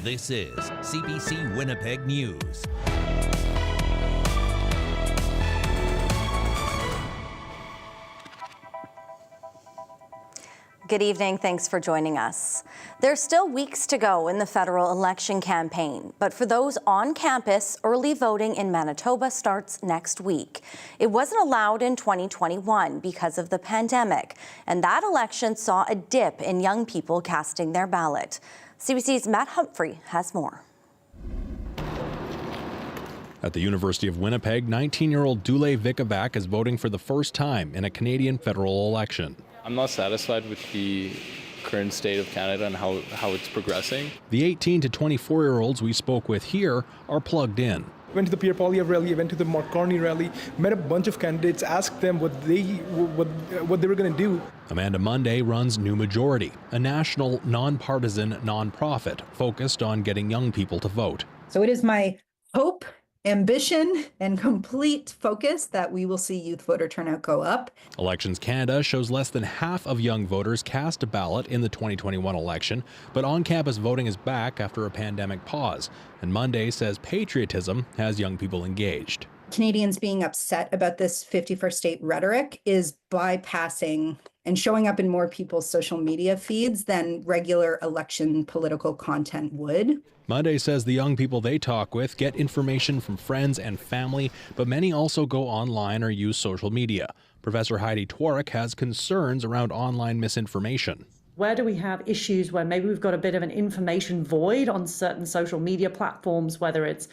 This is CBC Winnipeg News. Good evening. Thanks for joining us. There's still weeks to go in the federal election campaign, but for those on campus, early voting in Manitoba starts next week. It wasn't allowed in 2021 because of the pandemic, and that election saw a dip in young people casting their ballot. CBC's Matt Humphrey has more. At the University of Winnipeg, 19-year-old Dule Vikavac is voting for the first time in a Canadian federal election. I'm not satisfied with the current state of Canada and how it's progressing. The 18 to 24-year-olds we spoke with here are plugged in. Went to the Pierre Poilievre rally, went to the Mark Carney rally, met a bunch of candidates, asked them what they were going to do. Amanda Monday runs New Majority, a national, nonpartisan nonprofit focused on getting young people to vote. So it is my hope, ambition, and complete focus that we will see youth voter turnout go up. Elections Canada shows less than half of young voters cast a ballot in the 2021 election, but on-campus voting is back after a pandemic pause, and Monday says patriotism has young people engaged. Canadians being upset about this 51st state rhetoric is bypassing and showing up in more people's social media feeds than regular election political content would. Monday says the young people they talk with get information from friends and family, but many also go online or use social media. Professor Heidi Twarek has concerns around online misinformation. Where do we have issues where maybe we've got a bit of an information void on certain social media platforms, whether it's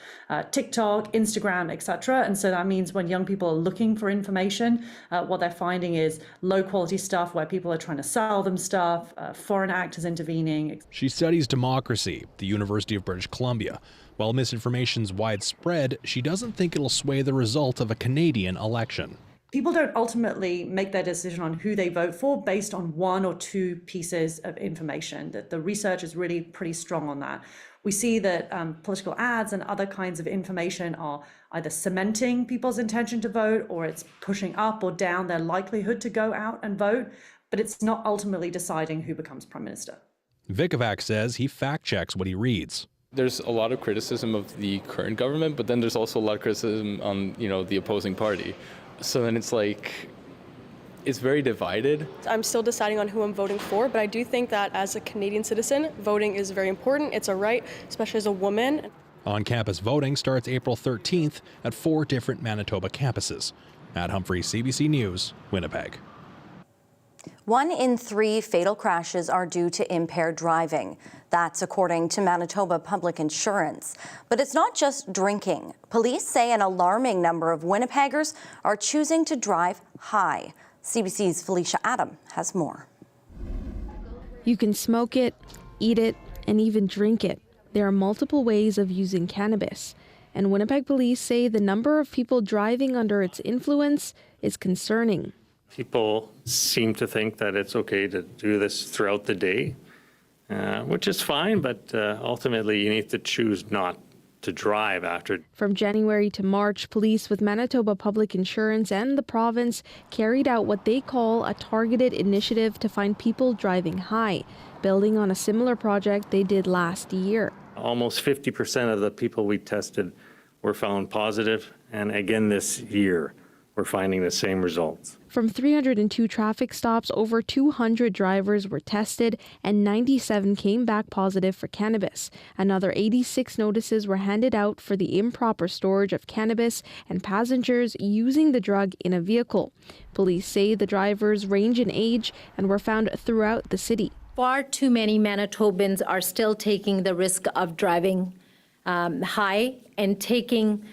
TikTok, Instagram, etc. And so that means when young people are looking for information, what they're finding is low quality stuff where people are trying to sell them stuff, foreign actors intervening. She studies democracy at the University of British Columbia. While misinformation's widespread, she doesn't think it'll sway the result of a Canadian election. People don't ultimately make their decision on who they vote for based on one or two pieces of information. That the research is really pretty strong on that. We see that political ads and other kinds of information are either cementing people's intention to vote, or it's pushing up or down their likelihood to go out and vote, but it's not ultimately deciding who becomes Prime Minister. Vikavac says he fact-checks what he reads. There's a lot of criticism of the current government, but then there's also a lot of criticism on, the opposing party. So then it's very divided. I'm still deciding on who I'm voting for, but I do think that as a Canadian citizen, voting is very important. It's a right, especially as a woman. On-campus voting starts April 13th at 4 different Manitoba campuses. Matt Humphrey, CBC News, Winnipeg. 1 in 3 fatal crashes are due to impaired driving. That's according to Manitoba Public Insurance. But it's not just drinking. Police say an alarming number of Winnipeggers are choosing to drive high. CBC's Felicia Adam has more. You can smoke it, eat it, and even drink it. There are multiple ways of using cannabis. And Winnipeg police say the number of people driving under its influence is concerning. People seem to think that it's okay to do this throughout the day, which is fine, but ultimately you need to choose not to drive after. From January to March, police with Manitoba Public Insurance and the province carried out what they call a targeted initiative to find people driving high, building on a similar project they did last year. Almost 50% of the people we tested were found positive, and again this year we're finding the same results. From 302 traffic stops, over 200 drivers were tested and 97 came back positive for cannabis. Another 86 notices were handed out for the improper storage of cannabis and passengers using the drug in a vehicle. Police say the drivers range in age and were found throughout the city. Far too many Manitobans are still taking the risk of driving high and taking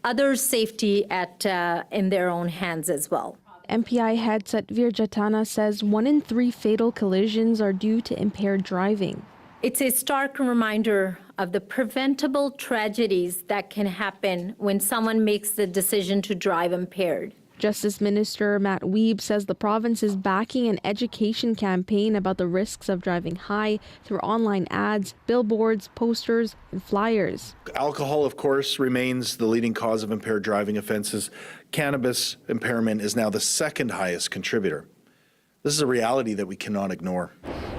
others' safety in their own hands as well. MPI head Satvir Jatana says 1 in 3 fatal collisions are due to impaired driving. It's a stark reminder of the preventable tragedies that can happen when someone makes the decision to drive impaired. Justice Minister Matt Wiebe says the province is backing an education campaign about the risks of driving high through online ads, billboards, posters, and flyers. Alcohol, of course, remains the leading cause of impaired driving offenses. Cannabis impairment is now the second highest contributor. This is a reality that we cannot ignore.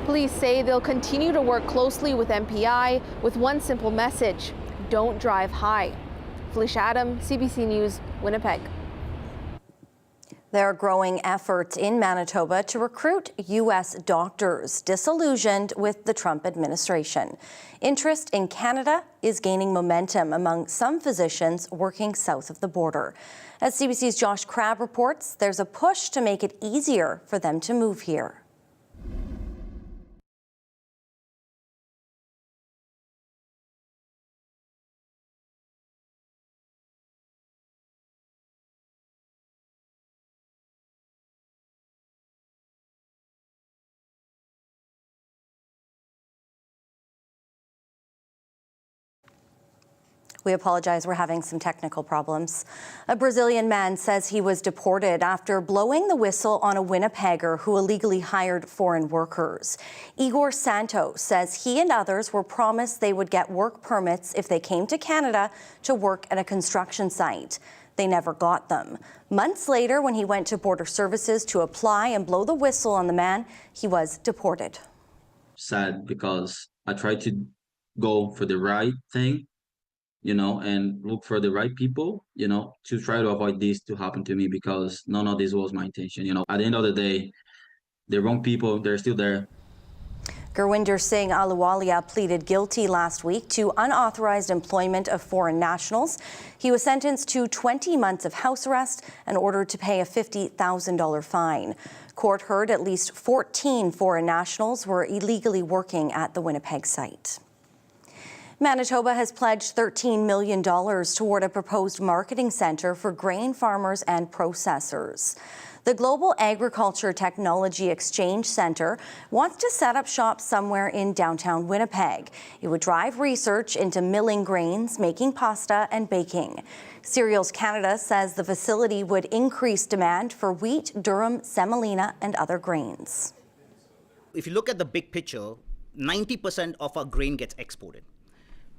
Police say they'll continue to work closely with MPI with one simple message: don't drive high. Felicia Adam, CBC News, Winnipeg. There are growing efforts in Manitoba to recruit US doctors disillusioned with the Trump administration. Interest in Canada is gaining momentum among some physicians working south of the border. As CBC's Josh Crabb reports, there's a push to make it easier for them to move here. We apologize, we're having some technical problems. A Brazilian man says he was deported after blowing the whistle on a Winnipegger who illegally hired foreign workers. Igor Santos says he and others were promised they would get work permits if they came to Canada to work at a construction site. They never got them. Months later, when he went to Border Services to apply and blow the whistle on the man, he was deported. Sad because I tried to go for the right thing, and look for the right people, to try to avoid this to happen to me, because none of this was my intention. At the end of the day, the wrong people, they're still there. Gurwinder Singh Ahluwalia pleaded guilty last week to unauthorized employment of foreign nationals. He was sentenced to 20 months of house arrest and ordered to pay a $50,000 fine. Court heard at least 14 foreign nationals were illegally working at the Winnipeg site. Manitoba has pledged $13 million toward a proposed marketing centre for grain farmers and processors. The Global Agriculture Technology Exchange Centre wants to set up shop somewhere in downtown Winnipeg. It would drive research into milling grains, making pasta and baking. Cereals Canada says the facility would increase demand for wheat, durum, semolina and other grains. If you look at the big picture, 90% of our grain gets exported.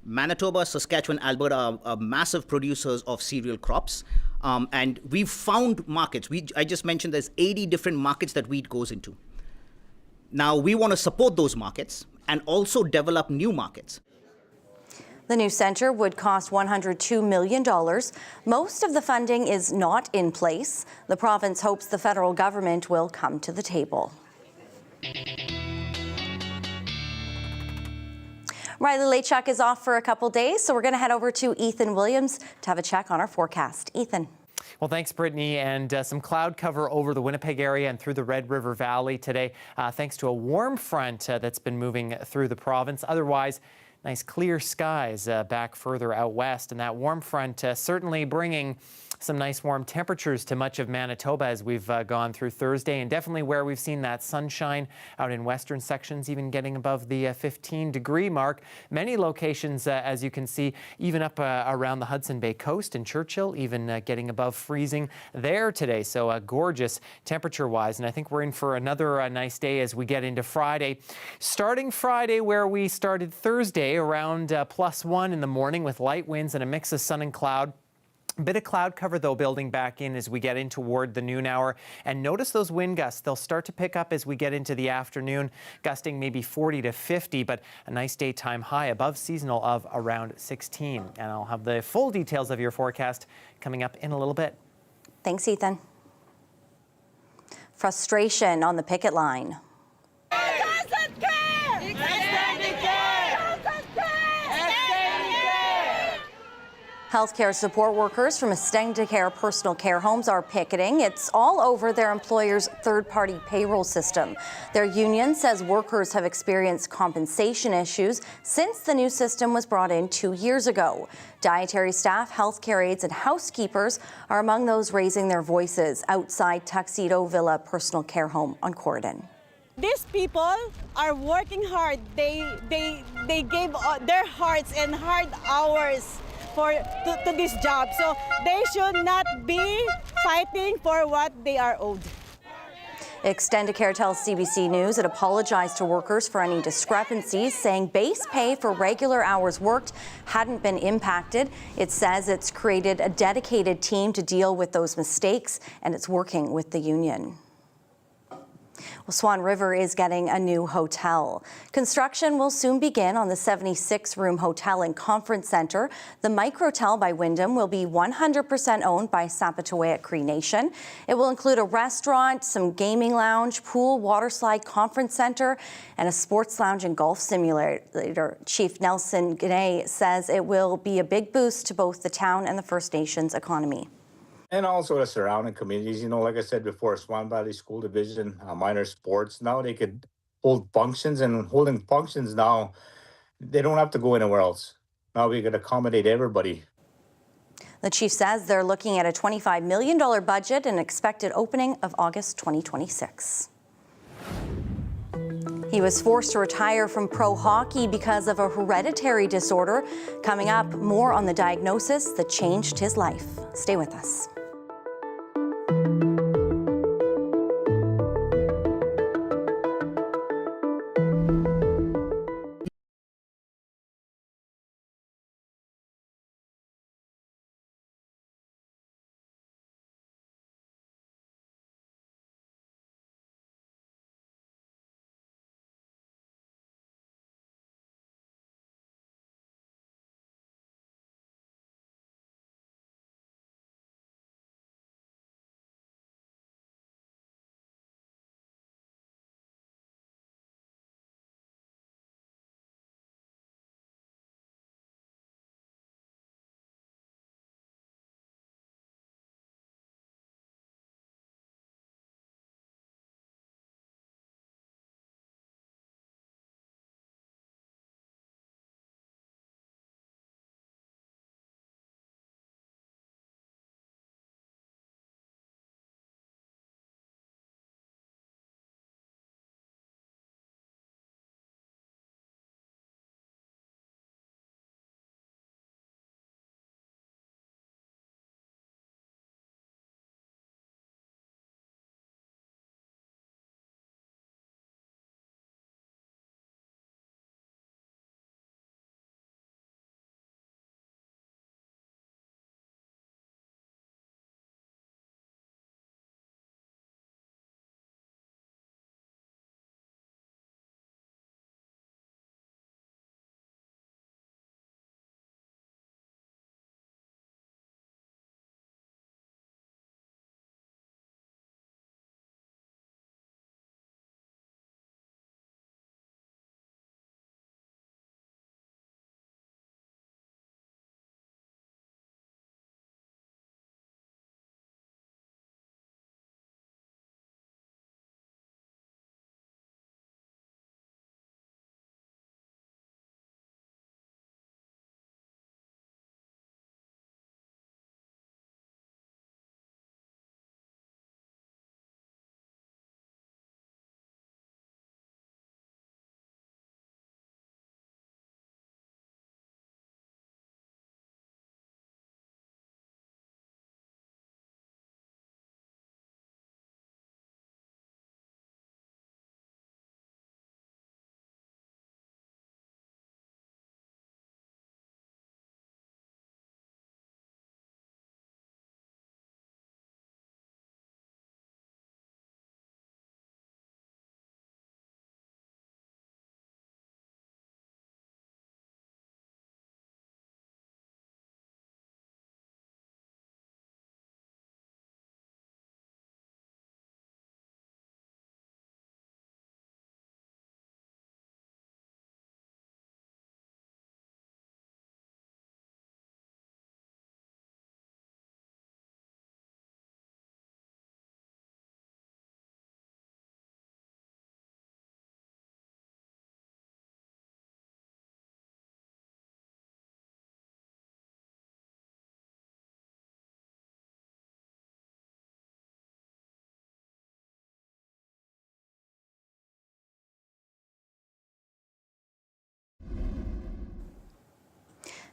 Manitoba, Saskatchewan, Alberta are massive producers of cereal crops, and we've found markets. I just mentioned there's 80 different markets that wheat goes into. Now we want to support those markets and also develop new markets. The new centre would cost $102 million. Most of the funding is not in place. The province hopes the federal government will come to the table. Riley Lachuk is off for a couple days, so we're going to head over to Ethan Williams to have a check on our forecast. Ethan. Well, thanks, Brittany. And some cloud cover over the Winnipeg area and through the Red River Valley today, thanks to a warm front that's been moving through the province. Otherwise, nice clear skies back further out west. And that warm front certainly bringing some nice warm temperatures to much of Manitoba as we've gone through Thursday, and definitely where we've seen that sunshine out in western sections, even getting above the 15-degree mark. Many locations, as you can see, even up around the Hudson Bay coast in Churchill, even getting above freezing there today. So gorgeous temperature-wise, and I think we're in for another nice day as we get into Friday. Starting Friday where we started Thursday, around +1 in the morning with light winds and a mix of sun and cloud. A bit of cloud cover, though, building back in as we get in toward the noon hour. And notice those wind gusts. They'll start to pick up as we get into the afternoon, gusting maybe 40 to 50, but a nice daytime high above seasonal of around 16. And I'll have the full details of your forecast coming up in a little bit. Thanks, Ethan. Frustration on the picket line. Healthcare support workers from Extendicare personal care homes are picketing. It's all over their employer's third-party payroll system. Their union says workers have experienced compensation issues since the new system was brought in 2 years ago. Dietary staff, healthcare aides, and housekeepers are among those raising their voices outside Tuxedo Villa Personal Care Home on Corridon. These people are working hard. They gave their hearts and hard hours to this job, so they should not be fighting for what they are owed. Extendicare tells CBC News it apologized to workers for any discrepancies, saying base pay for regular hours worked hadn't been impacted. It says it's created a dedicated team to deal with those mistakes, and it's working with the union. Well, Swan River is getting a new hotel. Construction will soon begin on the 76-room hotel and conference center. The Microtel by Wyndham will be 100% owned by Sapataouiat Cree Nation. It will include a restaurant, some gaming lounge, pool, water slide, conference center, and a sports lounge and golf simulator. Chief Nelson Gane says it will be a big boost to both the town and the First Nations economy. And also the surrounding communities, like I said before, Swan Valley School Division, minor sports, now they could hold functions, and holding functions now, they don't have to go anywhere else. Now we could accommodate everybody. The chief says they're looking at a $25 million budget and expected opening of August 2026. He was forced to retire from pro hockey because of a hereditary disorder. Coming up, more on the diagnosis that changed his life. Stay with us.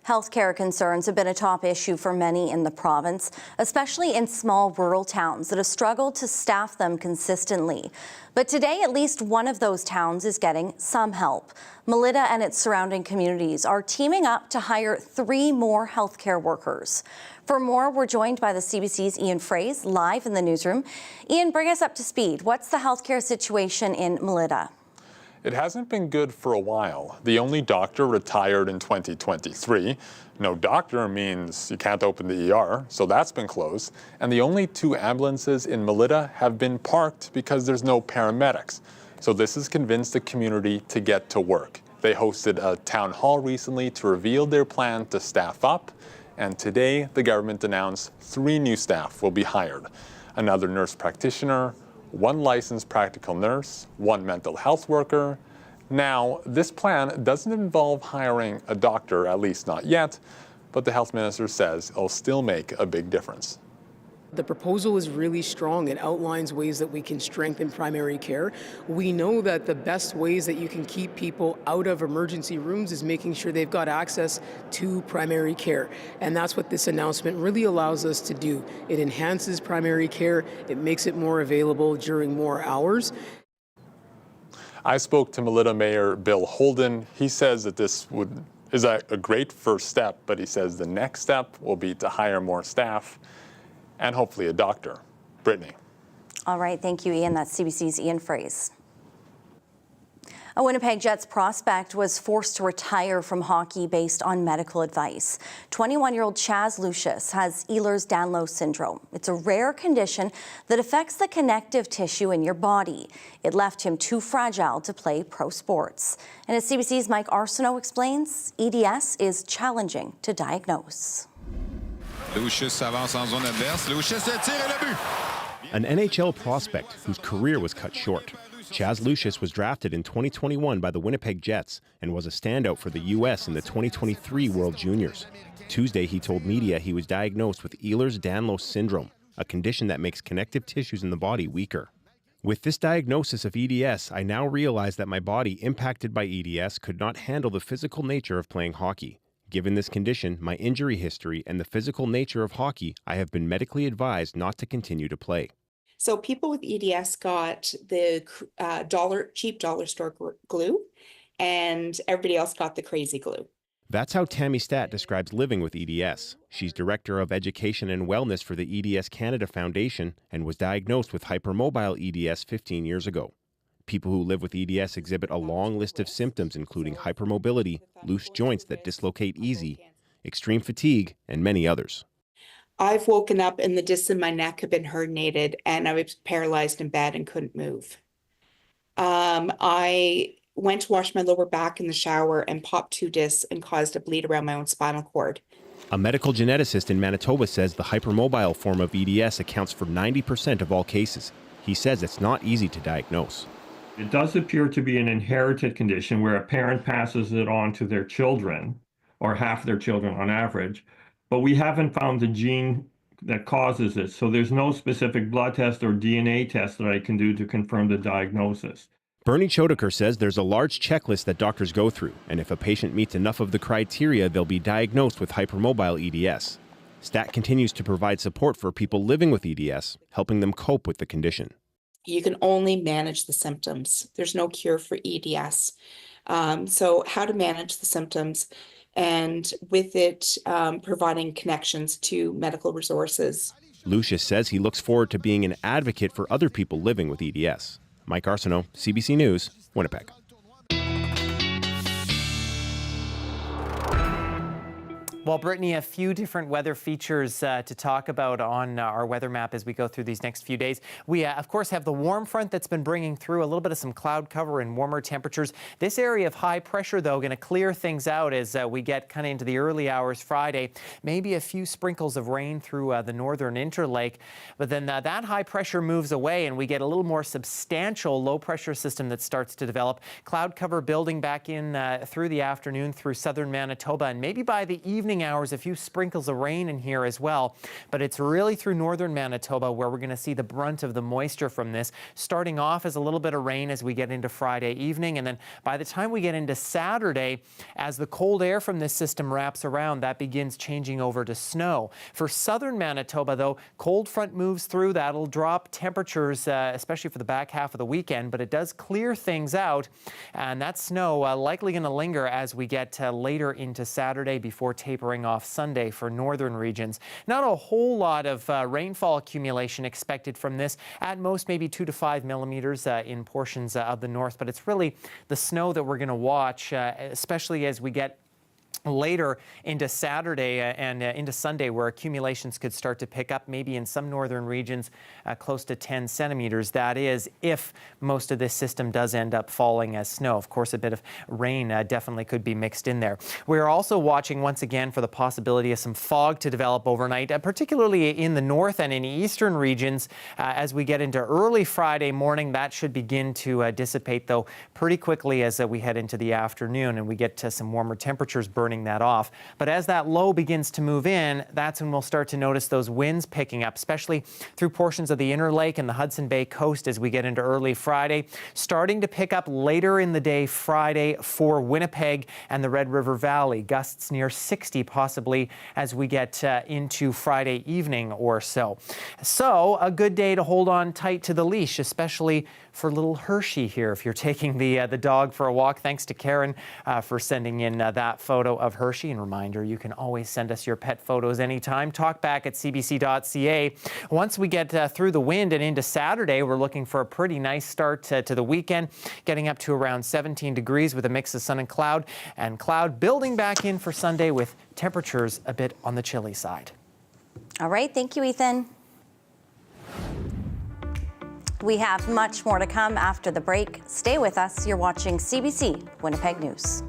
Healthcare concerns have been a top issue for many in the province, especially in small rural towns that have struggled to staff them consistently. But today, at least one of those towns is getting some help. Melita and its surrounding communities are teaming up to hire 3 more healthcare workers. For more, we're joined by the CBC's Ian Fraze live in the newsroom. Ian, bring us up to speed. What's the healthcare situation in Melita? It hasn't been good for a while. The only doctor retired in 2023. No doctor means you can't open the ER, so that's been closed. And the only 2 ambulances in Melita have been parked because there's no paramedics. So this has convinced the community to get to work. They hosted a town hall recently to reveal their plan to staff up. And today, the government announced 3 new staff will be hired. Another nurse practitioner, 1 licensed practical nurse, 1 mental health worker. Now, this plan doesn't involve hiring a doctor, at least not yet, but the health minister says it'll still make a big difference. The proposal is really strong. It outlines ways that we can strengthen primary care. We know that the best ways that you can keep people out of emergency rooms is making sure they've got access to primary care. And that's what this announcement really allows us to do. It enhances primary care. It makes it more available during more hours. I spoke to Melita Mayor Bill Holden. He says that this is a great first step, but he says the next step will be to hire more staff and hopefully a doctor. Brittany. All right, thank you, Ian. That's CBC's Ian Fraze. A Winnipeg Jets prospect was forced to retire from hockey based on medical advice. 21-year-old Chaz Lucius has Ehlers-Danlos syndrome. It's a rare condition that affects the connective tissue in your body. It left him too fragile to play pro sports. And as CBC's Mike Arsenault explains, EDS is challenging to diagnose. Lucius avance en zone adverse. Lucius, le tir et le but. An NHL prospect whose career was cut short. Chaz Lucius was drafted in 2021 by the Winnipeg Jets and was a standout for the U.S. in the 2023 World Juniors. Tuesday, he told media he was diagnosed with Ehlers-Danlos syndrome, a condition that makes connective tissues in the body weaker. With this diagnosis of EDS, I now realize that my body impacted by EDS could not handle the physical nature of playing hockey. Given this condition, my injury history, and the physical nature of hockey, I have been medically advised not to continue to play. So people with EDS got the cheap dollar store glue, and everybody else got the crazy glue. That's how Tammy Statt describes living with EDS. She's Director of Education and Wellness for the EDS Canada Foundation and was diagnosed with hypermobile EDS 15 years ago. People who live with EDS exhibit a long list of symptoms including hypermobility, loose joints that dislocate easy, extreme fatigue, and many others. I've woken up and the discs in my neck have been herniated and I was paralyzed in bed and couldn't move. I went to wash my lower back in the shower and popped 2 discs and caused a bleed around my own spinal cord. A medical geneticist in Manitoba says the hypermobile form of EDS accounts for 90% of all cases. He says it's not easy to diagnose. It does appear to be an inherited condition where a parent passes it on to their children, or half their children on average, but we haven't found the gene that causes it, so there's no specific blood test or DNA test that I can do to confirm the diagnosis. Bernie Chodaker says there's a large checklist that doctors go through, and if a patient meets enough of the criteria, they'll be diagnosed with hypermobile EDS. Stat continues to provide support for people living with EDS, helping them cope with the condition. You can only manage the symptoms. There's no cure for EDS. So how to manage the symptoms and with it providing connections to medical resources. Lucius says he looks forward to being an advocate for other people living with EDS. Mike Arsenault, CBC News, Winnipeg. Well, Brittany, a few different weather features to talk about on our weather map as we go through these next few days. We, of course, have the warm front that's been bringing through a little bit of some cloud cover and warmer temperatures. This area of high pressure, though, going to clear things out as we get kind of into the early hours Friday. Maybe a few sprinkles of rain through the northern interlake. But then that high pressure moves away and we get a little more substantial low pressure system that starts to develop. Cloud cover building back in through the afternoon through southern Manitoba. And maybe by the evening evening hours, a few sprinkles of rain in here as well. But it's really through northern Manitoba where we're going to see the brunt of the moisture from this, starting off as a little bit of rain as we get into Friday evening. And then by the time we get into Saturday, as the cold air from this system wraps around, that begins changing over to snow. For southern Manitoba, though, cold front moves through. That'll drop temperatures, especially for the back half of the weekend, but it does clear things out. And that snow likely going to linger as we get later into Saturday before tapering off Sunday for northern regions. Not a whole lot of rainfall accumulation expected from this. At most, maybe 2 to 5 millimeters in portions of the north, but it's really the snow that we're going to watch, especially as we get later into Saturday and into Sunday, where accumulations could start to pick up, maybe in some northern regions close to 10 centimeters. That is, if most of this system does end up falling as snow. Of course, a bit of rain definitely could be mixed in there. We're also watching once again for the possibility of some fog to develop overnight, particularly in the north and in eastern regions. As we get into early Friday morning, that should begin to dissipate, though, pretty quickly as we head into the afternoon and we get to some warmer temperatures burning that off. But as that low begins to move in, that's when we'll start to notice those winds picking up, especially through portions of the Inner Lake and the Hudson Bay coast as we get into early Friday, starting to pick up later in the day Friday for Winnipeg and the Red River Valley. Gusts near 60 possibly as we get into Friday evening or so. So a good day to hold on tight to the leash, especially for little Hershey here if you're taking the dog for a walk. Thanks to Karen for sending in that photo of Hershey. And reminder, you can always send us your pet photos anytime. Talkback@cbc.ca. Once we get through the wind and into Saturday, we're looking for a pretty nice start to the weekend, getting up to around 17 degrees with a mix of sun and cloud building back in for Sunday with temperatures a bit on the chilly side. All right. Thank you, Ethan. We have much more to come after the break. Stay with us. You're watching CBC Winnipeg News.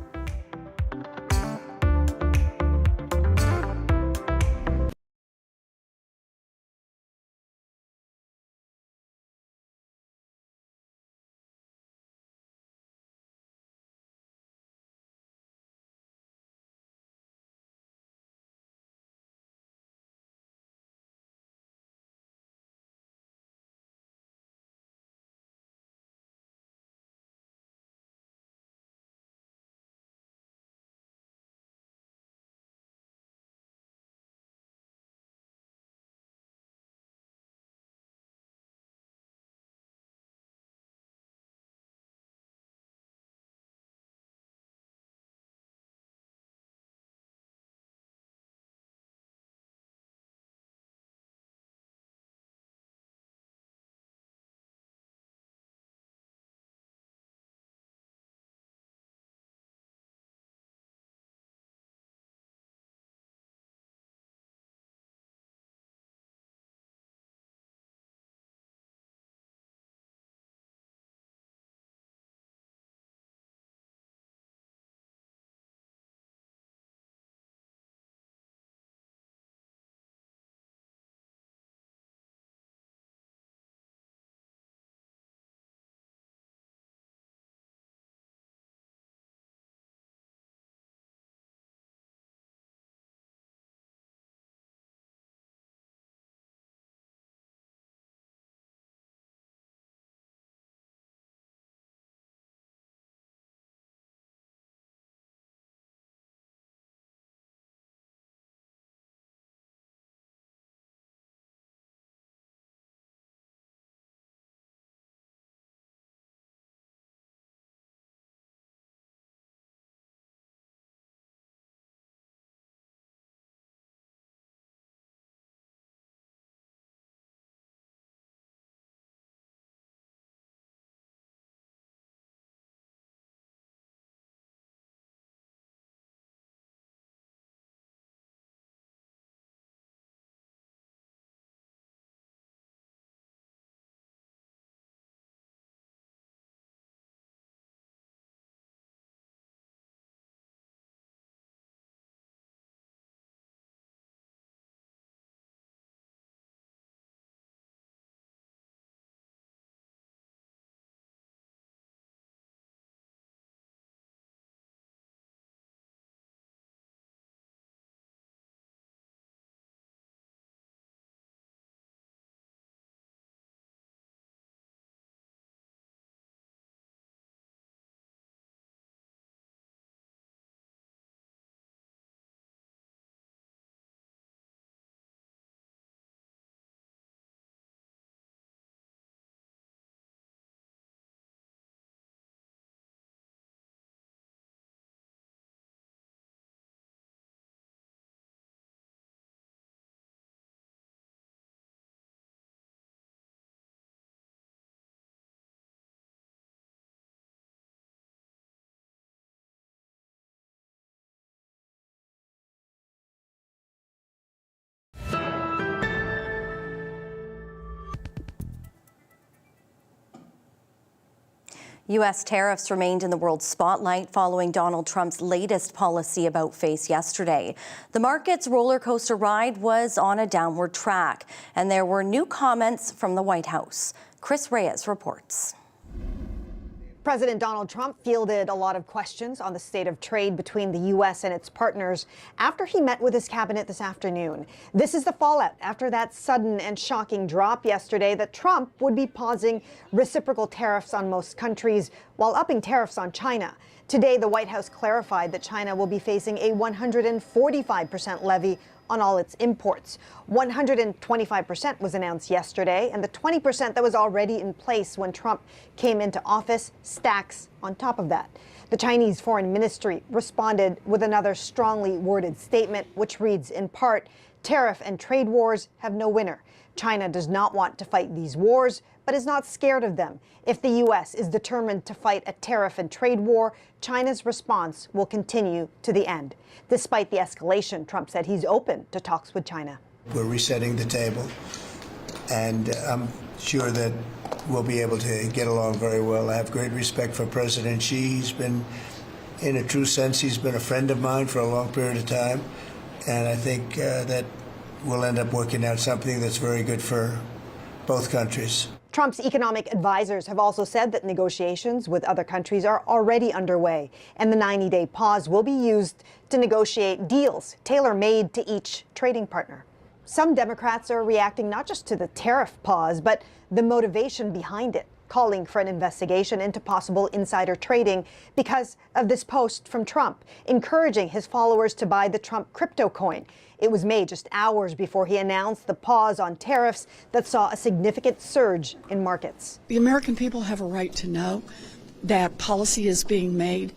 U.S. tariffs remained in the world spotlight following Donald Trump's latest policy about-face yesterday. The market's roller coaster ride was on a downward track, and there were new comments from the White House. Chris Reyes reports. President Donald Trump fielded a lot of questions on the state of trade between the U.S. and its partners after he met with his cabinet this afternoon. This is the fallout after that sudden and shocking drop yesterday that Trump would be pausing reciprocal tariffs on most countries while upping tariffs on China. Today, the White House clarified that China will be facing a 145% levy on all its imports. 125% was announced yesterday, and the 20% that was already in place when Trump came into office stacks on top of that. The Chinese Foreign Ministry responded with another strongly worded statement, which reads in part, "Tariff and trade wars have no winner. China does not want to fight these wars, but is not scared of them. If the U.S. is determined to fight a tariff and trade war, China's response will continue to the end." Despite the escalation, Trump said he's open to talks with China. We're resetting the table, and I'm sure that we'll be able to get along very well. I have great respect for President Xi. He's been, in a true sense, he's been a friend of mine for a long period of time, and I think that we'll end up working out something that's very good for both countries. Trump's economic advisors have also said that negotiations with other countries are already underway, and the 90-day pause will be used to negotiate deals tailor-made to each trading partner. Some Democrats are reacting not just to the tariff pause, but the motivation behind it, calling for an investigation into possible insider trading because of this post from Trump, encouraging his followers to buy the Trump crypto coin. It was made just hours before he announced the pause on tariffs that saw a significant surge in markets. The American people have a right to know that policy is being made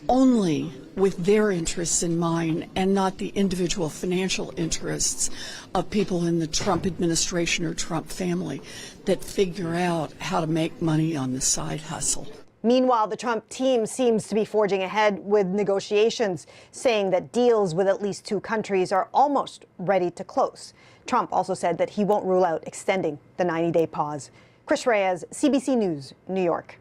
only with their interests in mind and not the individual financial interests of people in the Trump administration or Trump family that figure out how to make money on the side hustle. Meanwhile, the Trump team seems to be forging ahead with negotiations, saying that deals with at least two countries are almost ready to close. Trump also said that he won't rule out extending the 90-day pause. Chris Reyes, CBC News, New York.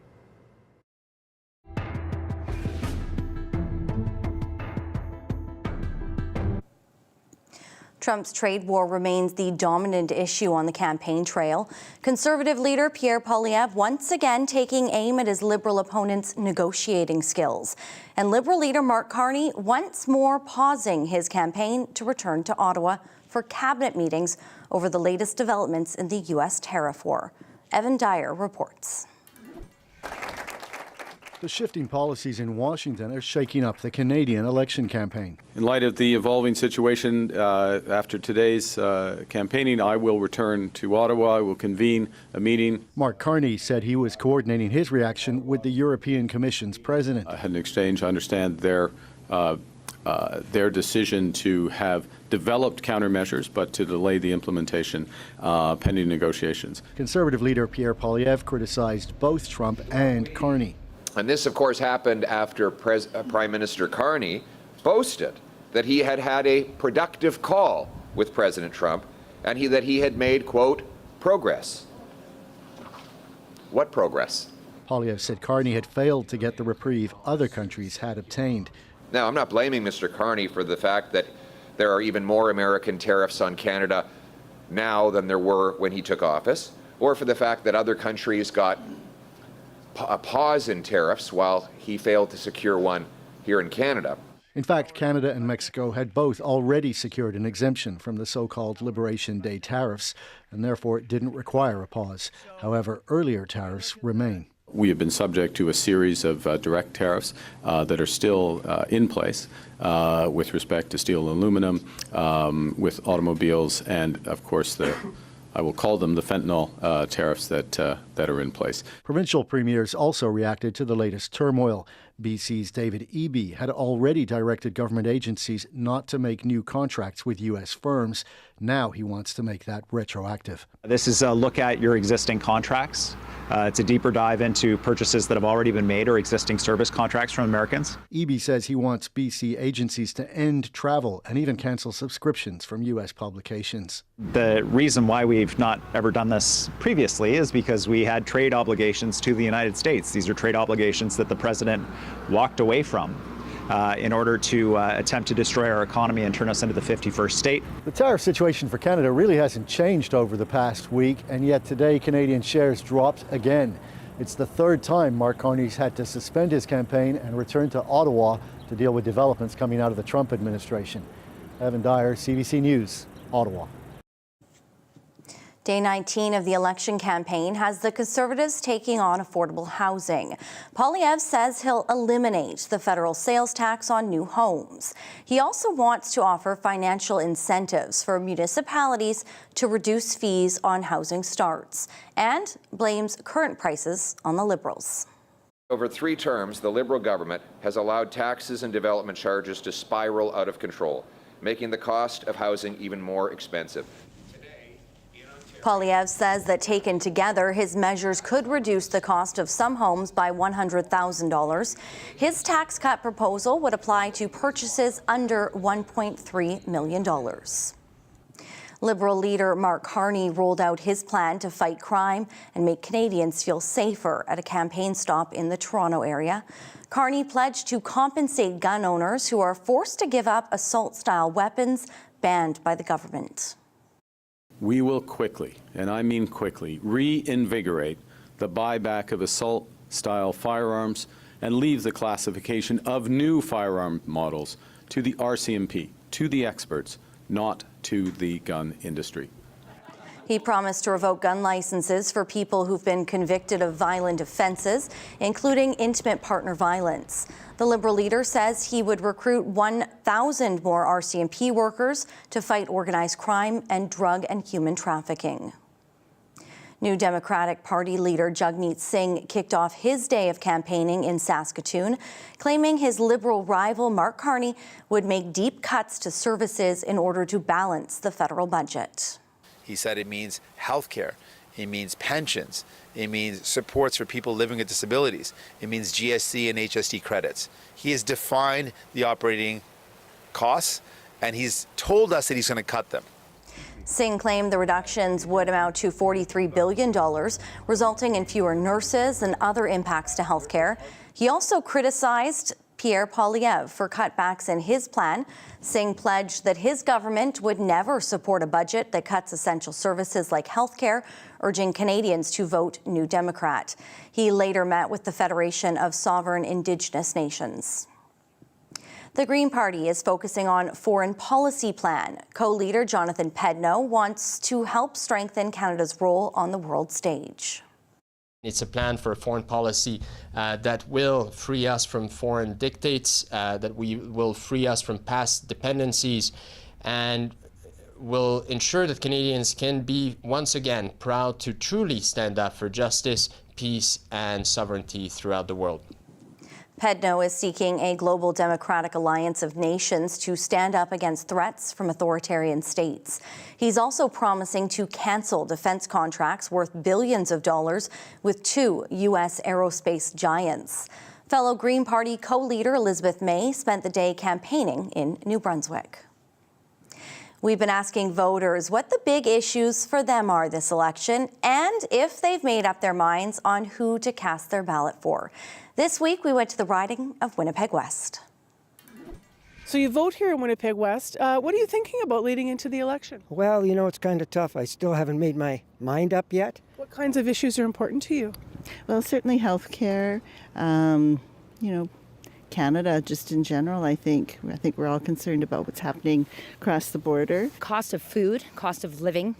Trump's trade war remains the dominant issue on the campaign trail. Conservative leader Pierre Poilievre once again taking aim at his Liberal opponent's negotiating skills. And Liberal leader Mark Carney once more pausing his campaign to return to Ottawa for cabinet meetings over the latest developments in the U.S. tariff war. Evan Dyer reports. The shifting policies in Washington are shaking up the Canadian election campaign. In light of the evolving situation after today's campaigning, I will return to Ottawa. I will convene a meeting. Mark Carney said he was coordinating his reaction with the European Commission's president. I had an exchange. I understand their decision to have developed countermeasures, but to delay the implementation pending negotiations. Conservative leader Pierre Poilievre criticized both Trump and Carney. And this, of course, happened after Prime Minister Carney boasted that he had had a productive call with President Trump and that he had made, quote, progress. What progress? Poilievre said Carney had failed to get the reprieve other countries had obtained. Now, I'm not blaming Mr. Carney for the fact that there are even more American tariffs on Canada now than there were when he took office, or for the fact that other countries got a pause in tariffs while he failed to secure one here in Canada. In fact, Canada and Mexico had both already secured an exemption from the so-called Liberation Day tariffs, and therefore it didn't require a pause. However, earlier tariffs remain. We have been subject to a series of direct tariffs that are still in place with respect to steel and aluminum, with automobiles, and of course I will call them the fentanyl tariffs that are in place. Provincial premiers also reacted to the latest turmoil. BC's David Eby had already directed government agencies not to make new contracts with U.S. firms. Now he wants to make that retroactive. This is a look at your existing contracts It's a deeper dive into purchases that have already been made or existing service contracts from Americans. Eby says he wants BC agencies to end travel and even cancel subscriptions from U.S. publications. The reason why we've not ever done this previously is because we had trade obligations to the United States. These are trade obligations that the president walked away from in order to attempt to destroy our economy and turn us into the 51st state. The tariff situation for Canada really hasn't changed over the past week, and yet today Canadian shares dropped again. It's the third time Mark Carney's had to suspend his campaign and return to Ottawa to deal with developments coming out of the Trump administration. Evan Dyer, CBC News, Ottawa. Day 19 of the election campaign has the Conservatives taking on affordable housing. Poilievre says he'll eliminate the federal sales tax on new homes. He also wants to offer financial incentives for municipalities to reduce fees on housing starts and blames current prices on the Liberals. Over 3 terms, the Liberal government has allowed taxes and development charges to spiral out of control, making the cost of housing even more expensive. Poilievre says that taken together, his measures could reduce the cost of some homes by $100,000. His tax cut proposal would apply to purchases under $1.3 million. Liberal leader Mark Carney rolled out his plan to fight crime and make Canadians feel safer at a campaign stop in the Toronto area. Carney pledged to compensate gun owners who are forced to give up assault-style weapons banned by the government. We will quickly, and I mean quickly, reinvigorate the buyback of assault-style firearms and leave the classification of new firearm models to the RCMP, to the experts, not to the gun industry. He promised to revoke gun licenses for people who've been convicted of violent offenses, including intimate partner violence. The Liberal leader says he would recruit 1,000 more RCMP workers to fight organized crime and drug and human trafficking. New Democratic Party leader Jagmeet Singh kicked off his day of campaigning in Saskatoon, claiming his Liberal rival Mark Carney would make deep cuts to services in order to balance the federal budget. He said it means health care, it means pensions, it means supports for people living with disabilities, it means GSC and HST credits. He has defined the operating costs, and he's told us that he's going to cut them. Singh claimed the reductions would amount to $43 billion, resulting in fewer nurses and other impacts to healthcare. He also criticized Pierre Poilievre for cutbacks in his plan. Singh pledged that his government would never support a budget that cuts essential services like healthcare, urging Canadians to vote New Democrat. He later met with the Federation of Sovereign Indigenous Nations. The Green Party is focusing on foreign policy plan. Co-leader Jonathan Pedno wants to help strengthen Canada's role on the world stage. It's a plan for a foreign policy that will free us from foreign dictates, that will free us from past dependencies, and will ensure that Canadians can be once again proud to truly stand up for justice, peace, and sovereignty throughout the world. Pedno is seeking a global democratic alliance of nations to stand up against threats from authoritarian states. He's also promising to cancel defense contracts worth billions of dollars with 2 U.S. aerospace giants. Fellow Green Party co-leader Elizabeth May spent the day campaigning in New Brunswick. We've been asking voters what the big issues for them are this election and if they've made up their minds on who to cast their ballot for. This week, we went to the riding of Winnipeg West. So you vote here in Winnipeg West. What are you thinking about leading into the election? Well, you know, it's kind of tough. I still haven't made my mind up yet. What kinds of issues are important to you? Well, certainly health care, Canada just in general. I think we're all concerned about what's happening across the border. Cost of food, cost of living,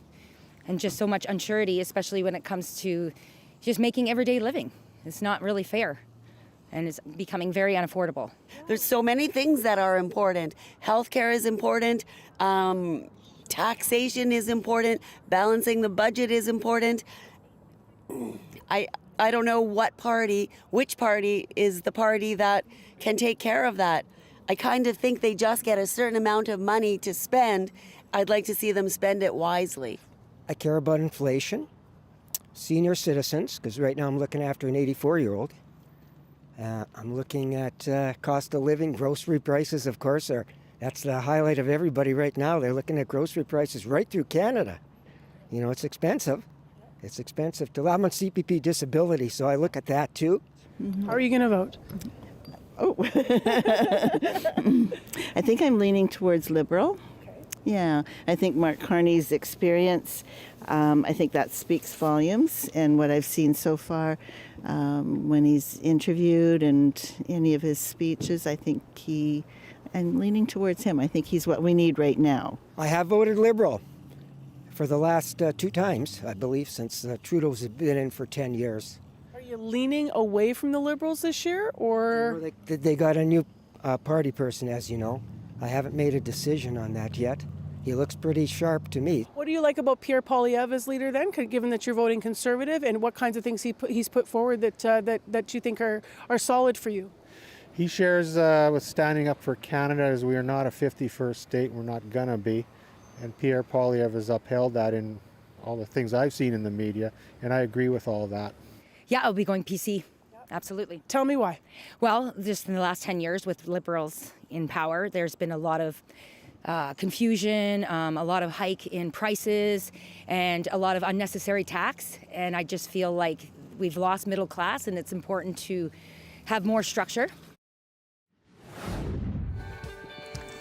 and just so much unsurety, especially when it comes to just making everyday living. It's not really fair. And it's becoming very unaffordable. There's so many things that are important. Healthcare is important. Taxation is important. Balancing the budget is important. I don't know which party is the party that can take care of that. I kind of think they just get a certain amount of money to spend. I'd like to see them spend it wisely. I care about inflation. senior citizens, because right now I'm looking after an 84-year-old. I'm looking at cost of living, grocery prices, of course, that's the highlight of everybody right now. They're looking at grocery prices right through Canada. You know, it's expensive. It's expensive to live. I'm on CPP disability, so I look at that too. How are you going to vote? Oh, I think I'm leaning towards Liberal. Yeah, I think Mark Carney's experience, I think that speaks volumes. And what I've seen so far when he's interviewed and any of his speeches, I think I'm leaning towards him. I think he's what we need right now. I have voted Liberal for the last 2 times, I believe, since Trudeau's been in for 10 years. Are you leaning away from the Liberals this year, or? They got a new party person, as you know. I haven't made a decision on that yet. He looks pretty sharp to me. What do you like about Pierre Poilievre as leader then, given that you're voting Conservative, and what kinds of things he's put forward that you think are solid for you? He shares with standing up for Canada, as we are not a 51st state, we're not gonna be. And Pierre Poilievre has upheld that in all the things I've seen in the media, and I agree with all that. Yeah, I'll be going PC. Absolutely. Tell me why. Well, just in the last 10 years with Liberals in power, there's been a lot of confusion, a lot of hike in prices, and a lot of unnecessary tax. And I just feel like we've lost middle class, and it's important to have more structure.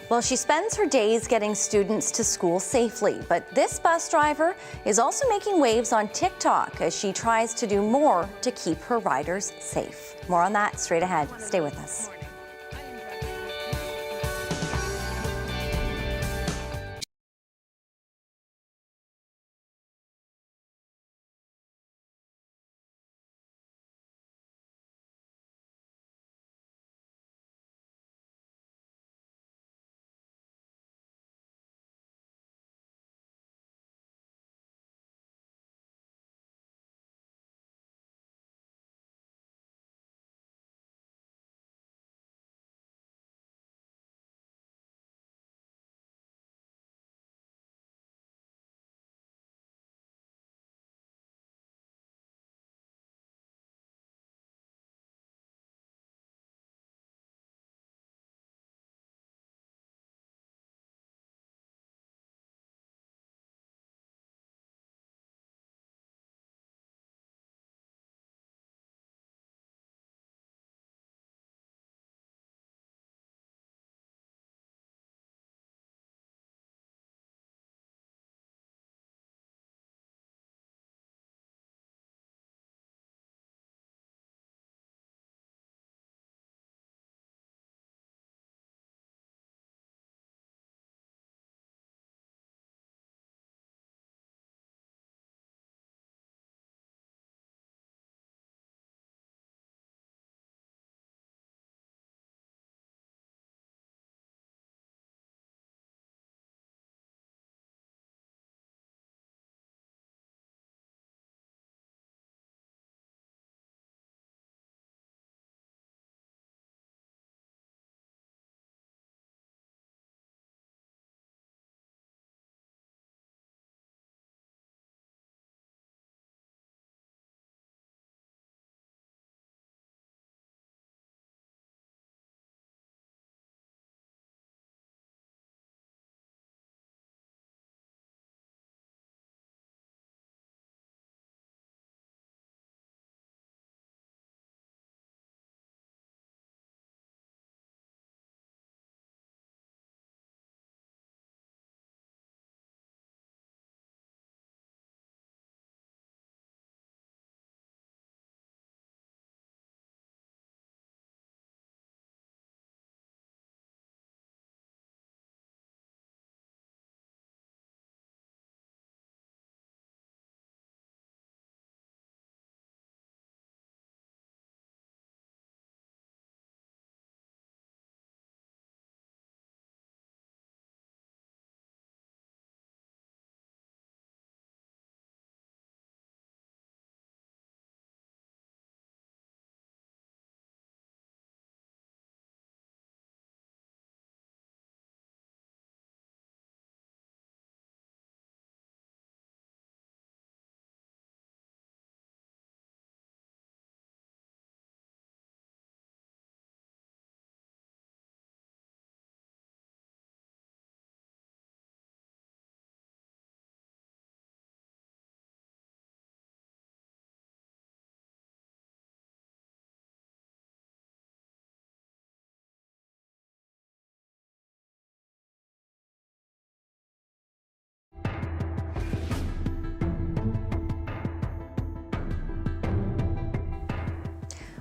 Well, she spends her days getting students to school safely, but this bus driver is also making waves on TikTok as she tries to do more to keep her riders safe. More on that straight ahead. Stay with us.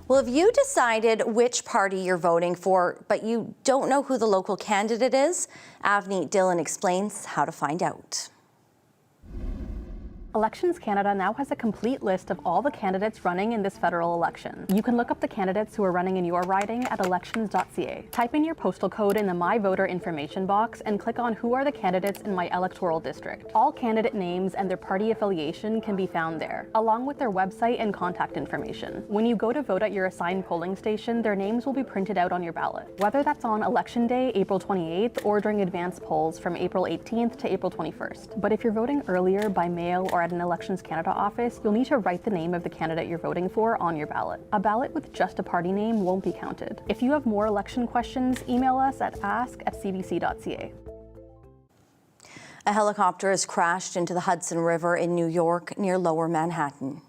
Well, if you decided which party you're voting for, but you don't know who the local candidate is, Avneet Dillon explains how to find out. Elections Canada now has a complete list of all the candidates running in this federal election. You can look up the candidates who are running in your riding at elections.ca. Type in your postal code in the My Voter information box and click on who are the candidates in my electoral district. All candidate names and their party affiliation can be found there, along with their website and contact information. When you go to vote at your assigned polling station, their names will be printed out on your ballot, whether that's on Election Day, April 28th, or during advance polls from April 18th to April 21st. But if you're voting earlier by mail or at an Elections Canada office, you'll need to write the name of the candidate you're voting for on your ballot. A ballot with just a party name won't be counted. If you have more election questions, email us at ask@cbc.ca. A helicopter has crashed into the Hudson River in New York near Lower Manhattan.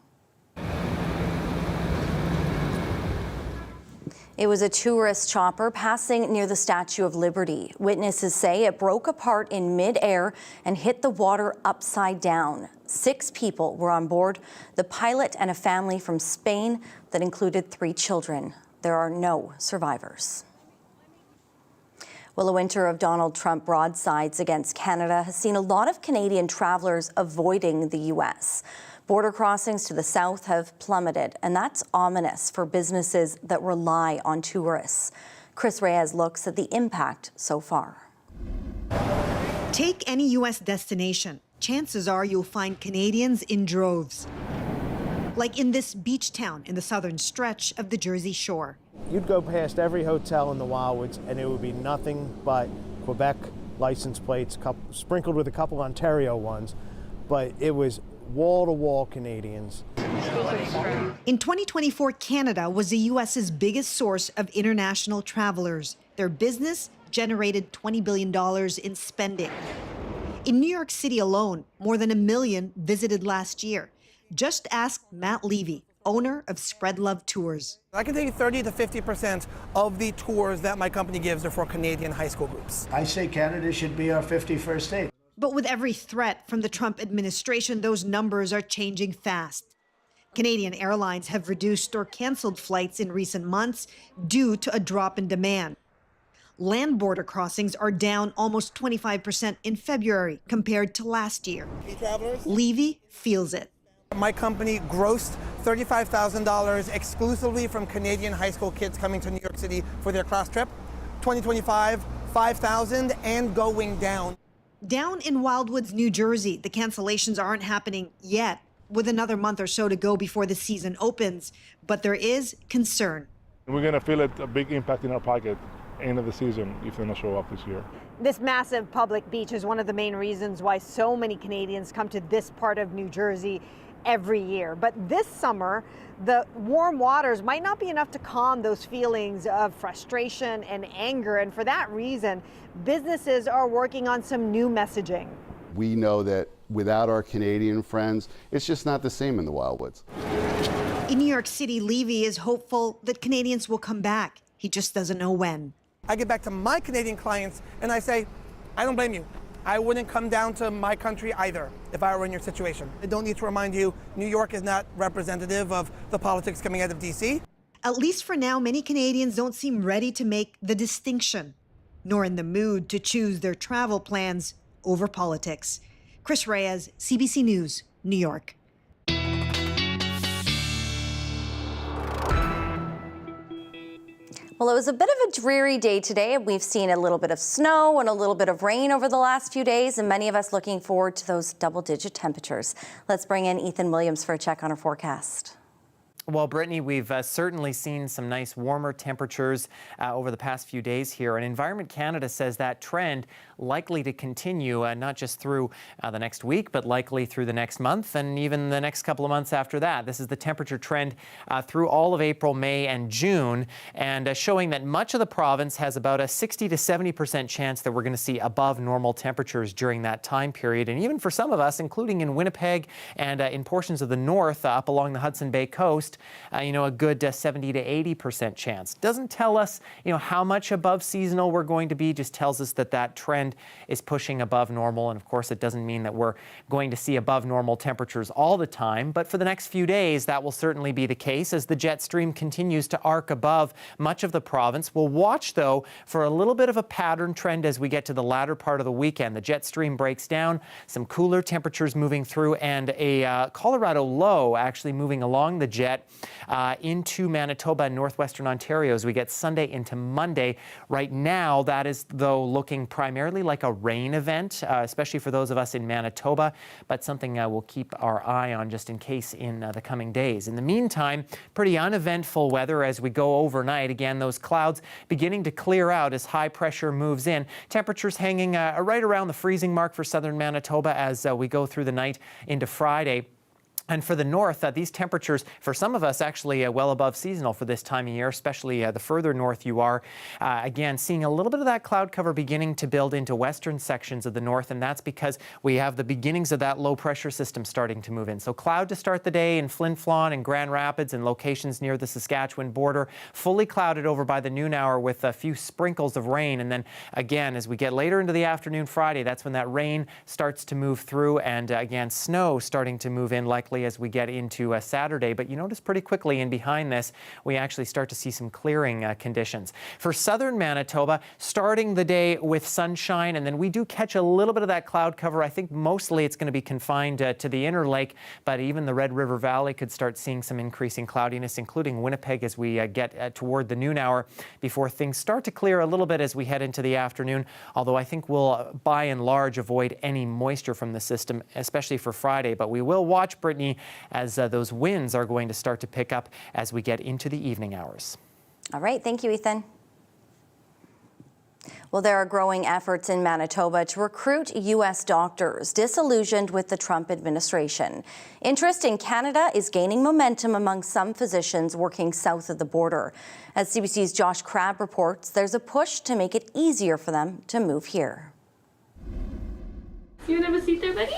It was a tourist chopper passing near the Statue of Liberty. Witnesses say it broke apart in mid-air and hit the water upside down. 6 people were on board, the pilot and a family from Spain that included 3 children. There are no survivors. Well, a winter of Donald Trump broadsides against Canada has seen a lot of Canadian travelers avoiding the U.S. Border crossings to the south have plummeted, and that's ominous for businesses that rely on tourists. Chris Reyes looks at the impact so far. Take any U.S. destination. Chances are you'll find Canadians in droves. Like in this beach town in the southern stretch of the Jersey Shore. You'd go past every hotel in the Wildwoods and it would be nothing but Quebec license plates, sprinkled with a couple Ontario ones, but it was wall-to-wall Canadians. In 2024, Canada was the U.S.'s biggest source of international travelers. Their business generated $20 billion in spending. In New York City alone, more than 1 million visited last year. Just ask Matt Levy, owner of Spread Love Tours. I can tell you 30 to 50% of the tours that my company gives are for Canadian high school groups. I say Canada should be our 51st state. But with every threat from the Trump administration, those numbers are changing fast. Canadian airlines have reduced or canceled flights in recent months due to a drop in demand. Land border crossings are down almost 25% in February compared to last year. Levy feels it. My company grossed $35,000 exclusively from Canadian high school kids coming to New York City for their class trip. 2025, $5,000 and going down. Down in Wildwoods, New Jersey, the cancellations aren't happening yet, with another month or so to go before the season opens. But there is concern. We're going to feel it, a big impact in our pocket, end of the season, if they don't show up this year. This massive public beach is one of the main reasons why so many Canadians come to this part of New Jersey every year. But this summer, the warm waters might not be enough to calm those feelings of frustration and anger. And for that reason, businesses are working on some new messaging. We know that without our Canadian friends, it's just not the same in the Wildwoods. In New York City, Levy is hopeful that Canadians will come back. He just doesn't know when. I get back to my Canadian clients and I say, I don't blame you. I wouldn't come down to my country either if I were in your situation. I don't need to remind you, New York is not representative of the politics coming out of DC. At least for now, many Canadians don't seem ready to make the distinction, nor in the mood to choose their travel plans over politics. Chris Reyes, CBC News, New York. Well, it was a bit of a dreary day today. We've seen a little bit of snow and a little bit of rain over the last few days, and many of us looking forward to those double-digit temperatures. Let's bring in Ethan Williams for a check on our forecast. Well, Brittany, we've certainly seen some nice warmer temperatures over the past few days here. And Environment Canada says that trend likely to continue not just through the next week, but likely through the next month and even the next couple of months after that. This is the temperature trend through all of April, May, and June, and showing that much of the province has about a 60 to 70% chance that we're going to see above normal temperatures during that time period. And even for some of us, including in Winnipeg and in portions of the north up along the Hudson Bay coast, just, a good 70 to 80% chance. Doesn't tell us, how much above seasonal we're going to be, just tells us that that trend is pushing above normal. And of course, it doesn't mean that we're going to see above normal temperatures all the time, but for the next few days, that will certainly be the case as the jet stream continues to arc above much of the province. We'll watch, though, for a little bit of a pattern trend as we get to the latter part of the weekend. The jet stream breaks down, some cooler temperatures moving through, and a Colorado low actually moving along the jet into Manitoba and northwestern Ontario as we get Sunday into Monday. Right now, that is, though, looking primarily like a rain event, especially for those of us in Manitoba, but something we'll keep our eye on just in case in the coming days. In the meantime, pretty uneventful weather as we go overnight. Again, those clouds beginning to clear out as high pressure moves in. Temperatures hanging right around the freezing mark for southern Manitoba as we go through the night into Friday. And for the north, these temperatures, for some of us, actually well above seasonal for this time of year, especially the further north you are. Again, seeing a little bit of that cloud cover beginning to build into western sections of the north, and that's because we have the beginnings of that low pressure system starting to move in. So cloud to start the day in Flin Flon and Grand Rapids and locations near the Saskatchewan border, fully clouded over by the noon hour with a few sprinkles of rain. And then again, as we get later into the afternoon Friday, that's when that rain starts to move through, and again, snow starting to move in likely as we get into Saturday. But you notice pretty quickly in behind this, we actually start to see some clearing conditions. For southern Manitoba, starting the day with sunshine, and then we do catch a little bit of that cloud cover. I think mostly it's going to be confined to the inner lake, but even the Red River Valley could start seeing some increasing cloudiness, including Winnipeg as we get toward the noon hour before things start to clear a little bit as we head into the afternoon, although I think we'll by and large avoid any moisture from the system, especially for Friday. But we will watch, Brittany, as those winds are going to start to pick up as we get into the evening hours. All right, thank you, Ethan. Well, there are growing efforts in Manitoba to recruit U.S. doctors disillusioned with the Trump administration. Interest in Canada is gaining momentum among some physicians working south of the border. As CBC's Josh Crabb reports, there's a push to make it easier for them to move here. You want to have a seat there, buddy?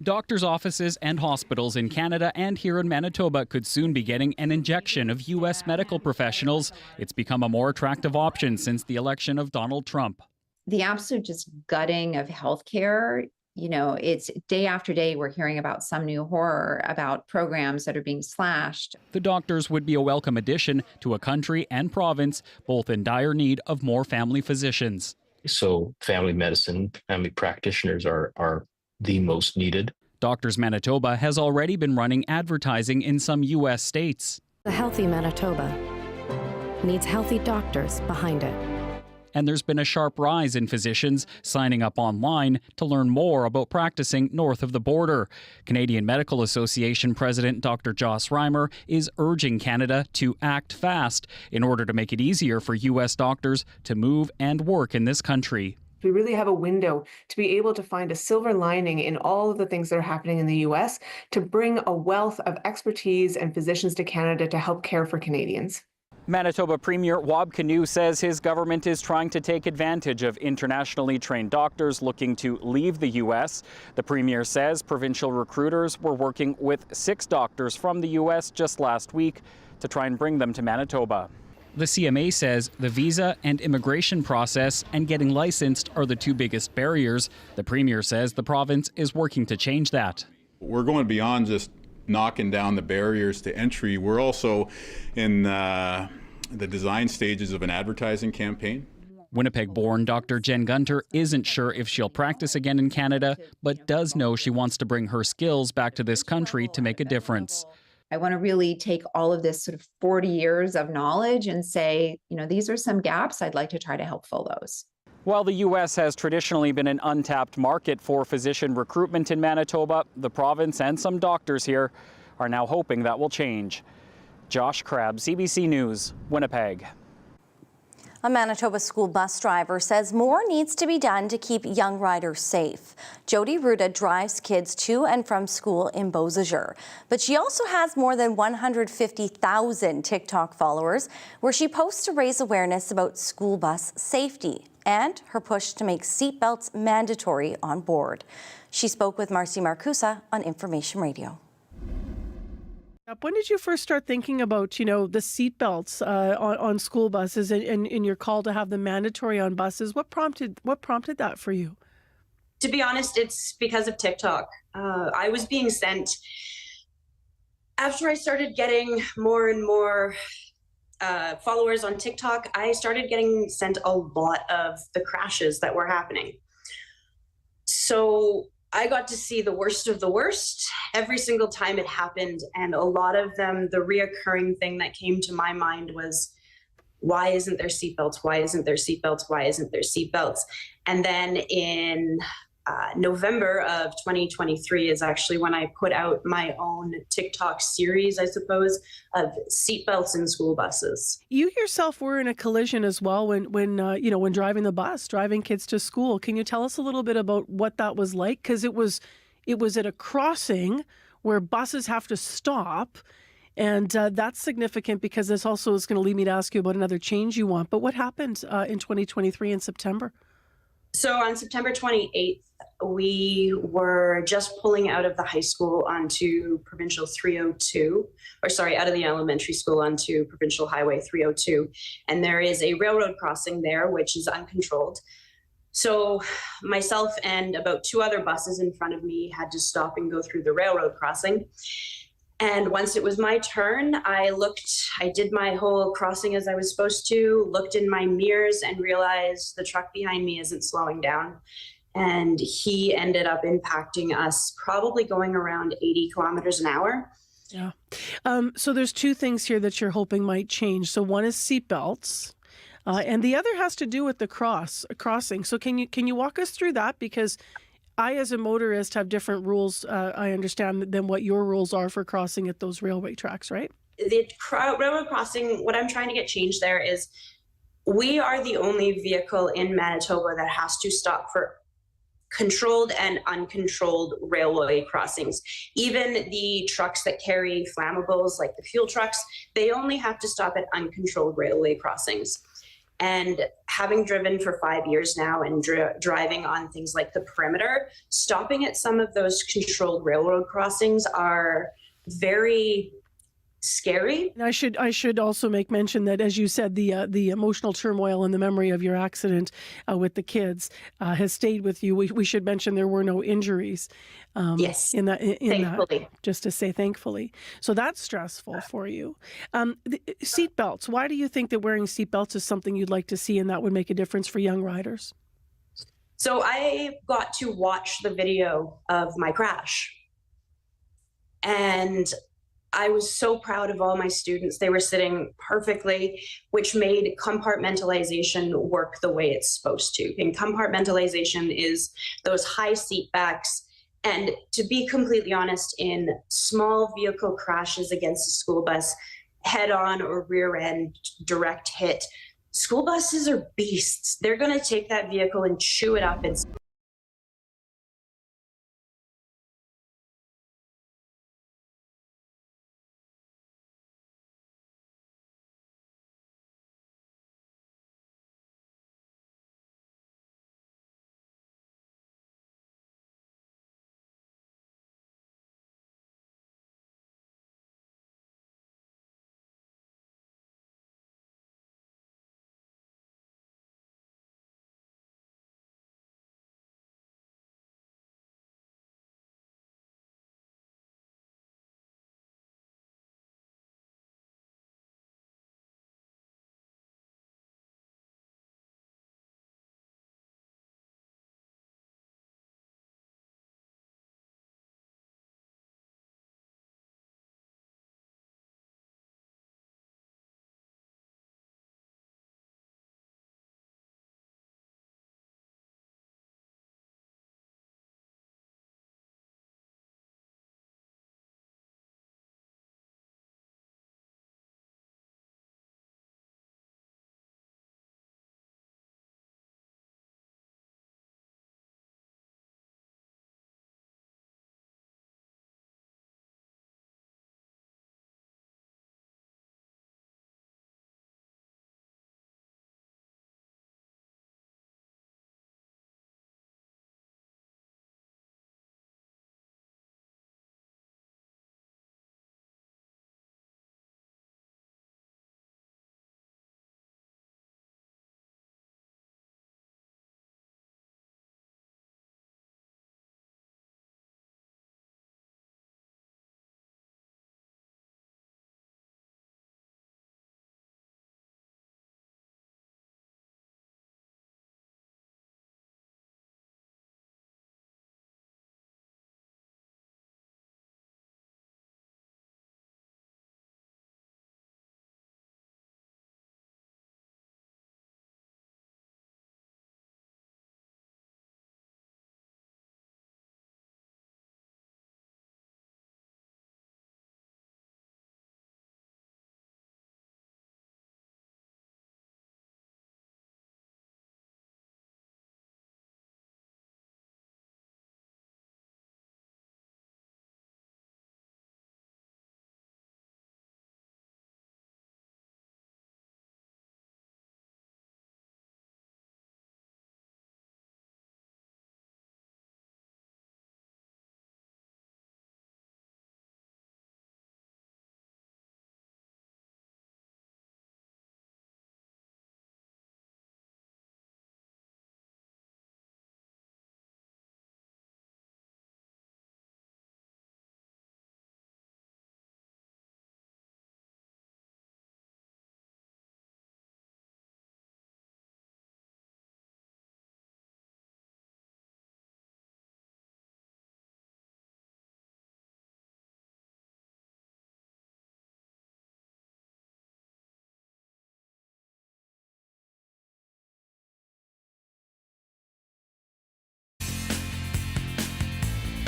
Doctors' offices and hospitals in Canada and here in Manitoba could soon be getting an injection of U.S. medical professionals. It's become a more attractive option since the election of Donald Trump. The absolute just gutting of healthcare, it's day after day we're hearing about some new horror about programs that are being slashed. The doctors would be a welcome addition to a country and province both in dire need of more family physicians. So family medicine, family practitioners are the most needed. Doctors Manitoba has already been running advertising in some U.S. states. A healthy Manitoba needs healthy doctors behind it. And there's been a sharp rise in physicians signing up online to learn more about practicing north of the border. Canadian Medical Association President Dr. Joss Reimer is urging Canada to act fast in order to make it easier for U.S. doctors to move and work in this country. We really have a window to be able to find a silver lining in all of the things that are happening in the U.S. to bring a wealth of expertise and physicians to Canada to help care for Canadians. Manitoba Premier Wab Kinew says his government is trying to take advantage of internationally trained doctors looking to leave the U.S. The Premier says provincial recruiters were working with 6 doctors from the U.S. just last week to try and bring them to Manitoba. The CMA says the visa and immigration process and getting licensed are the 2 biggest barriers. The Premier says the province is working to change that. We're going beyond just knocking down the barriers to entry. We're also in the design stages of an advertising campaign. Winnipeg-born Dr. Jen Gunter isn't sure if she'll practice again in Canada, but does know she wants to bring her skills back to this country to make a difference. I want to really take all of this sort of 40 years of knowledge and say, these are some gaps. I'd like to try to help fill those. While the U.S. has traditionally been an untapped market for physician recruitment in Manitoba, the province and some doctors here are now hoping that will change. Josh Crabb, CBC News, Winnipeg. A Manitoba school bus driver says more needs to be done to keep young riders safe. Jody Ruda drives kids to and from school in Beausejour, but she also has more than 150,000 TikTok followers where she posts to raise awareness about school bus safety and her push to make seatbelts mandatory on board. She spoke with Marcy Marcusa on Information Radio. When did you first start thinking about, the seatbelts on school buses and in your call to have them mandatory on buses? What prompted that for you? To be honest, it's because of TikTok. I was being sent, after I started getting more and more followers on TikTok, I started getting sent a lot of the crashes that were happening. So I got to see the worst of the worst every single time it happened. And a lot of them, the reoccurring thing that came to my mind was, why isn't there seatbelts? Why isn't there seatbelts? Why isn't there seatbelts? And then in November of 2023 is actually when I put out my own TikTok series, I suppose, of seatbelts in school buses. You yourself were in a collision as well when driving the bus, driving kids to school. Can you tell us a little bit about what that was like? Because it was at a crossing where buses have to stop. And that's significant because this also is going to lead me to ask you about another change you want. But what happened in 2023 in September? So on September 28th, we were just pulling out of the high school onto Provincial 302, out of the elementary school onto Provincial Highway 302. And there is a railroad crossing there, which is uncontrolled. So myself and about 2 other buses in front of me had to stop and go through the railroad crossing. And once it was my turn, I did my whole crossing as I was supposed to, looked in my mirrors and realized the truck behind me isn't slowing down. And he ended up impacting us, probably going around 80 kilometers an hour. Yeah. So there's 2 things here that you're hoping might change. So one is seatbelts, and the other has to do with the crossing. So can you walk us through that? Because I, as a motorist, have different rules, I understand, than what your rules are for crossing at those railway tracks, right? The railroad crossing, what I'm trying to get changed there is we are the only vehicle in Manitoba that has to stop for controlled and uncontrolled railway crossings. Even the trucks that carry flammables, like the fuel trucks, they only have to stop at uncontrolled railway crossings. And having driven for 5 years now and driving on things like the perimeter, stopping at some of those controlled railroad crossings are very scary. And I should also make mention that, as you said, the emotional turmoil and the memory of your accident with the kids has stayed with you. We should mention there were no injuries. Yes, in thankfully. that, just to say thankfully. So that's stressful for you. Seatbelts. Why do you think that wearing seatbelts is something you'd like to see and that would make a difference for young riders? So I got to watch the video of my crash. And I was so proud of all my students. They were sitting perfectly, which made compartmentalization work the way it's supposed to. And compartmentalization is those high seat backs. And to be completely honest, in small vehicle crashes against a school bus, head on or rear end, direct hit, school buses are beasts. They're going to take that vehicle and chew it up and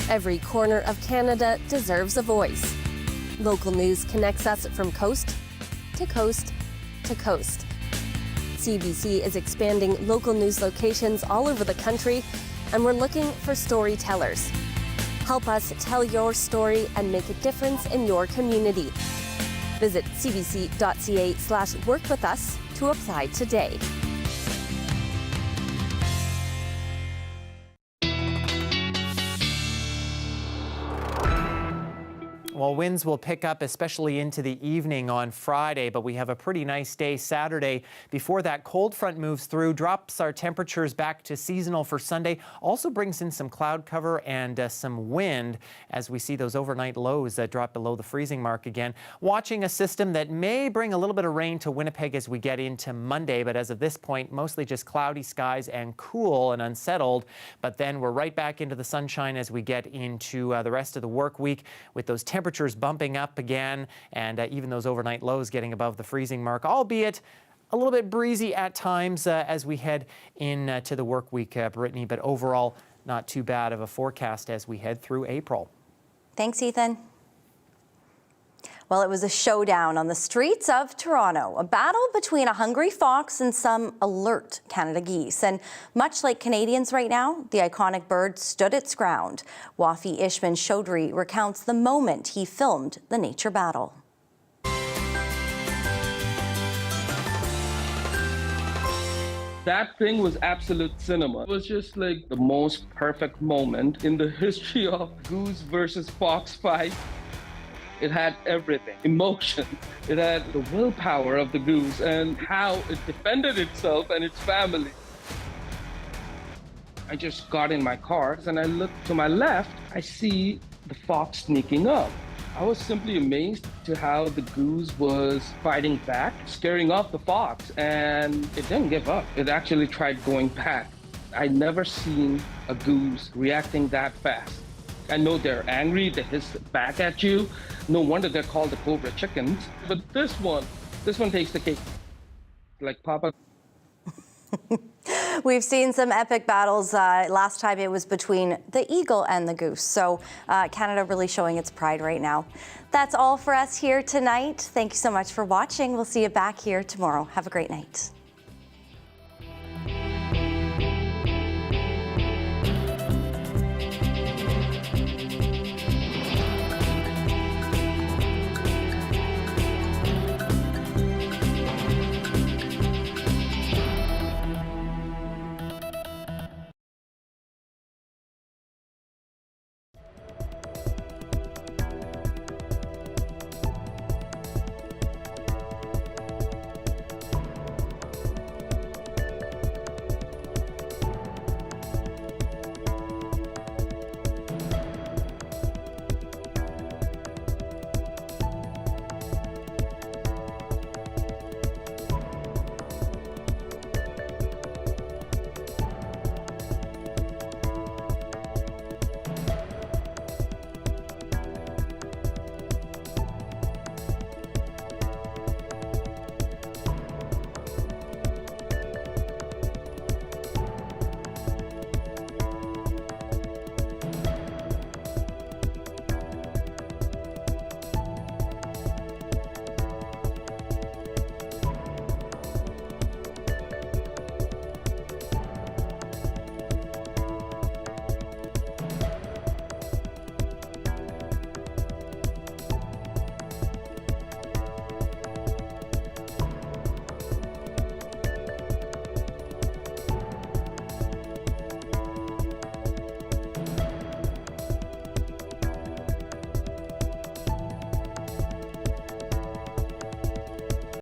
Every corner of Canada deserves a voice. Local news connects us from coast to coast to coast. CBC is expanding local news locations all over the country, and we're looking for storytellers. Help us tell your story and make a difference in your community. Visit cbc.ca/workwithus to apply today. Well, winds will pick up, especially into the evening on Friday, but we have a pretty nice day Saturday. Before that cold front moves through, drops our temperatures back to seasonal for Sunday. Also brings in some cloud cover and some wind as we see those overnight lows that drop below the freezing mark again. Watching a system that may bring a little bit of rain to Winnipeg as we get into Monday, but as of this point, mostly just cloudy skies and cool and unsettled. But then we're right back into the sunshine as we get into the rest of the work week with those temperatures bumping up again, and even those overnight lows getting above the freezing mark, albeit a little bit breezy at times as we head into the work week, Brittany, but overall not too bad of a forecast as we head through April. Thanks, Ethan. Well, it was a showdown on the streets of Toronto, a battle between a hungry fox and some alert Canada geese. And much like Canadians right now, the iconic bird stood its ground. Wafi Ishman Chaudhry recounts the moment he filmed the nature battle. That thing was absolute cinema. It was just like the most perfect moment in the history of goose versus fox fight. It had everything, emotion. It had the willpower of the goose and how it defended itself and its family. I just got in my car and I looked to my left, I see the fox sneaking up. I was simply amazed to how the goose was fighting back, scaring off the fox, and it didn't give up. It actually tried going back. I'd never seen a goose reacting that fast. I know they're angry, they hiss back at you. No wonder they're called the cobra chickens. But this one takes the cake. Like Papa. We've seen some epic battles. Last time it was between the eagle and the goose. So Canada really showing its pride right now. That's all for us here tonight. Thank you so much for watching. We'll see you back here tomorrow. Have a great night.